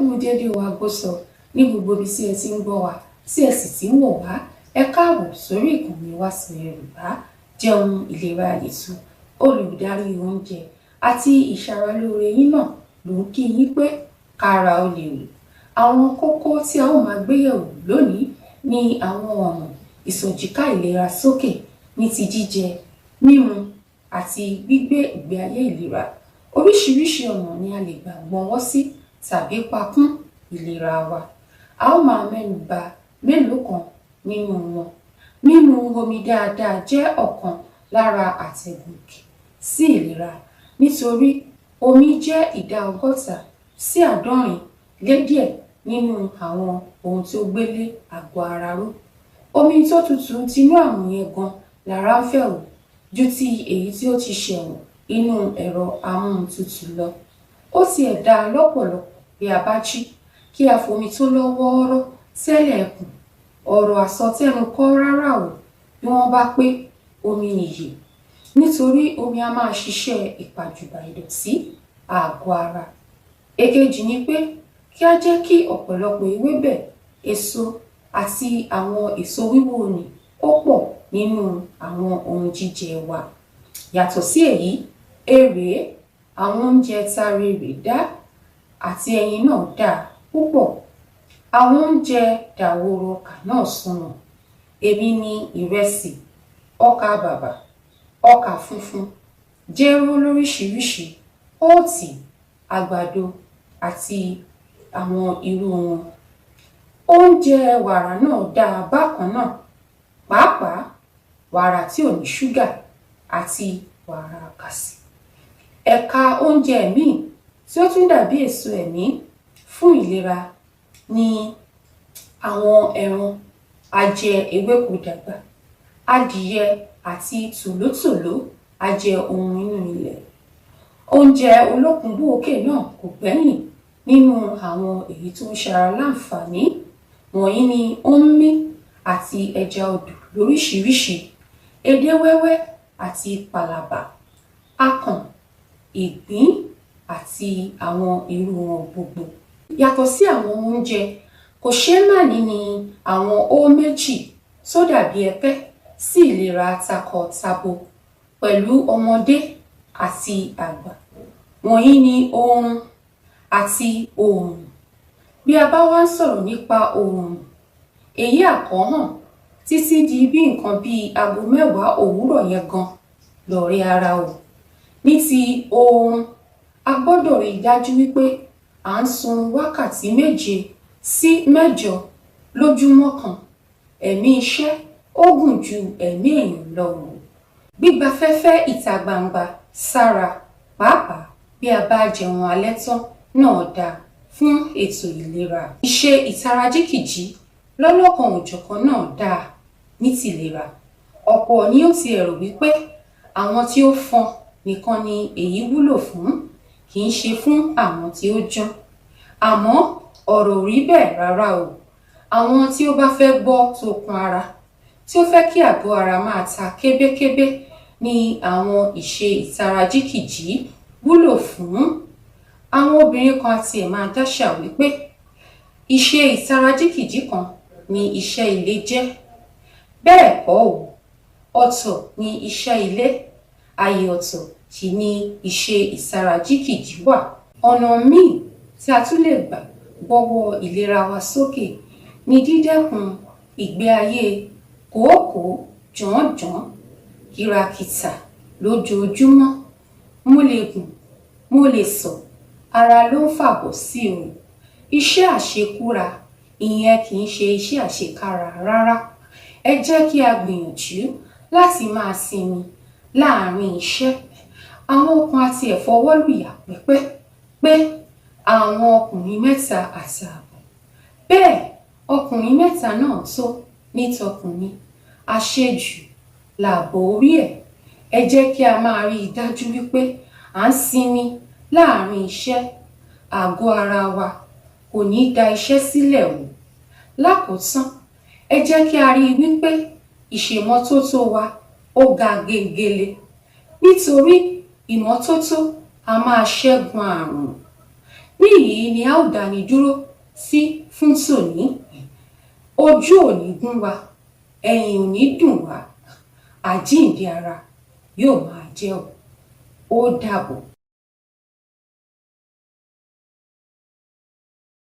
kú dédé wa gbósọ ní gbogbo ibi tí ẹ ti ń gbọ́ wa tí ẹ sì ti ń wò wá. Ẹ káàbọ̀ sórí ìkànnì Wàsó Yorùbá Jẹun Ìlera Ètò. Olùdarí oúnjẹ àti ìṣaralóore yín náà ló ń kí yín pé kára ó lè rè. Àwọn kókó tí a ó máa gbé yẹ̀wò lónìí ni àwọn ọ̀nà ìsọ̀jìká ìlera sókè ní ti jíjẹ, mímu àti gbígbé ìgbé ayé ìlera. Oríṣiríṣi ọ̀nà ni a lè gbà gbọ́nwọ́ sí tàbí pakún ìlera wa. A ó máa mẹ́nu bà mélòó kan nínú wọn. Mímu omi dáadáa jẹ́ ọ̀kan lára àtẹ̀gùn sí ìlera nítorí omi jẹ́ ìdá 60 sí 70 lé díẹ̀ nínú àwọn ohun tí ó gbélé àgọ́ ara ró. Omi tó tutù tinú àmù yẹn gan lára ń fẹ́ o ju ti èyí tí ó ti ṣẹ̀wọ̀n inú ẹ̀rọ amóhuntutù lọ. Ó tiẹ̀ dá lọ́pọ̀lọpọ̀ bí a bá jí kí a fomi tó lọ́ wọ́ọ́rọ́ tẹ́lẹ̀ ẹ̀kùn. Ọ̀rọ̀ àsọtẹ́nu kọ́ rárá o bí wọ́n bá pé omi nìyè, nítorí omi a máa ṣiṣẹ́ ìpàjùbà ìdọ̀tí àgọ́ ara. Èkejì ni pé kí a jẹ́ kí ọ̀pọ̀lọpọ̀ ewébẹ̀, èso àti àwọn èso wíwò ni ó pọ̀ nínú àwọn ohun jíjẹ wa. Yàtọ̀ sí èyí, èrè, àwọn oúnjẹ tare rè dá àti ẹyin náà dáa púpọ̀. Àwọn oúnjẹ dàwóró ọkà náà sunwọ̀n. Èmi ni ìrẹsì, ọkà bàbà, ọkà funfun, jéró lóríṣiríṣi, óòtì, àgbàdo àti àwọn irú wọn. Oúnjẹ wàrà náà dáa bákan náà, pàápàá wàrà tí ò ní ṣúgà àti wàrà àkàsì. Ẹ̀ka oúnjẹ míì tí ó tún dàbí èso ẹ̀mí fún ìlera ni àwọn ẹran ajẹ ewéko dàgbà, adìyẹ àti tòlótòló ajẹ ohun inú ilẹ̀. Oúnjẹ olókùnbùòkè náà kò gbẹ́yìn nínú àwọn èyí tó ń ṣara láǹfààní. Wọ̀nyí ni omi àti ẹja odò lóríṣiríṣi, edé wẹ́wẹ́ àti pàlàbà, akàn, ìgbín àti àwọn irú wọn gbogbo. Yàtọ̀ sí àwọn oúnjẹ, kò ṣeémánì ní àwọn méjì tó dàbí ẹ̀pẹ́ sí ìlera takọ-tabo pẹ̀lú ọmọdé àti àgbà. Wọ̀nyí ni oorun àti oòrùn. Bí a bá wá ń sọ̀rọ̀ nípa oòrùn, èyí àkọ́hàn títí di bí nǹkan bíi aago 10 òwúrọ̀ yẹn gan lọ̀rẹ́ ara o. Ní ti oorun, a gbọ́dọ̀ rí i dájú wípé à ń sun wákàtí 7 sí 8 lójúmọ́ kan. Ẹ̀mí iṣẹ́ ó gùn ju ẹ̀mí èèyàn lọ o. Gbígbafẹ́fẹ́ ìta gbangba sára, pàápàá bí a bá jẹun alẹ́ tán, náà dáa fún ètò ìlera. Ìṣe ìtarajíkìjí lọ́lọ́kan òjọ̀kan náà dáa ní tìlera. Ọ̀pọ̀ ni ó ti rò wípé àwọn tí ó fọn nìkan ni èyí wúlò fún, kì í ṣe fún àwọn tí ó jọ́n. Àmọ́ ọ̀rọ̀ ò rí bẹ́ẹ̀ rárá o. Àwọn tí ó bá fẹ́ gbọ́ tókun ara, tí ó fẹ́ kí àgọ́ ara máa ta kébékébé ni àwọn ìṣe ìtarajíkìjí wúlò fún. Àwọn obìnrin kan àti ẹ̀ máa dáṣà wípé ìṣe ìtarajíkìjí kan ni iṣẹ́ ilé jẹ́. Bẹ́ẹ̀ kọ́ o, ọ̀tọ̀ ni iṣẹ́ ilé, ààyè ọ̀tọ̀ sì ni ìṣe ìtarajíkìjí wà. Ọ̀nà míì tí a tún lè gbà gbọ́wọ́ ìlera wa sókè ni dídẹ́kun ìgbé ayé kòókòó jọ̀ọ́jọ̀ọ́, kìràkìtà lójoojúmọ́. Mo lè gùn, mo lè sọ̀, ara ló ń fàbọ̀ sí o. Iṣẹ́ àṣekúra, ìyẹn kì í ṣe iṣẹ́ àṣekára rárá. Ẹ jẹ́ kí a gbìyànjú láti máa sinmi láàárín iṣẹ́. Àwọn kan àti ẹ̀ fọwọ́ lùyà pẹ́pẹ́ pé àwọn ọkùnrin 3 àti ààbọ̀. Bẹ́ẹ̀ ọkùnrin 3 náà tó ní tọkùnrin. Àṣejù làbọ̀ orí ẹ̀. Ẹ jẹ́ kí a máa rí i dájú wípé à ń sinmi láàárín iṣẹ́. Àgọ́ ara wa kò ní da iṣẹ́ sílẹ̀ o. Lákòótán, ẹ jẹ́ kí a rí i wípé ìṣèmọ́tótó wa ó ga gegele, nítorí ìmọ́tótó a máa ṣẹ́gun àrùn. níyìí ni a ó dáni dúró sí fún tòní. Ojú ò ní gún wa, ẹ̀yìn ò ní dùn wá, àjíǹde ara yóò máa jẹ́ ó dàbọ̀.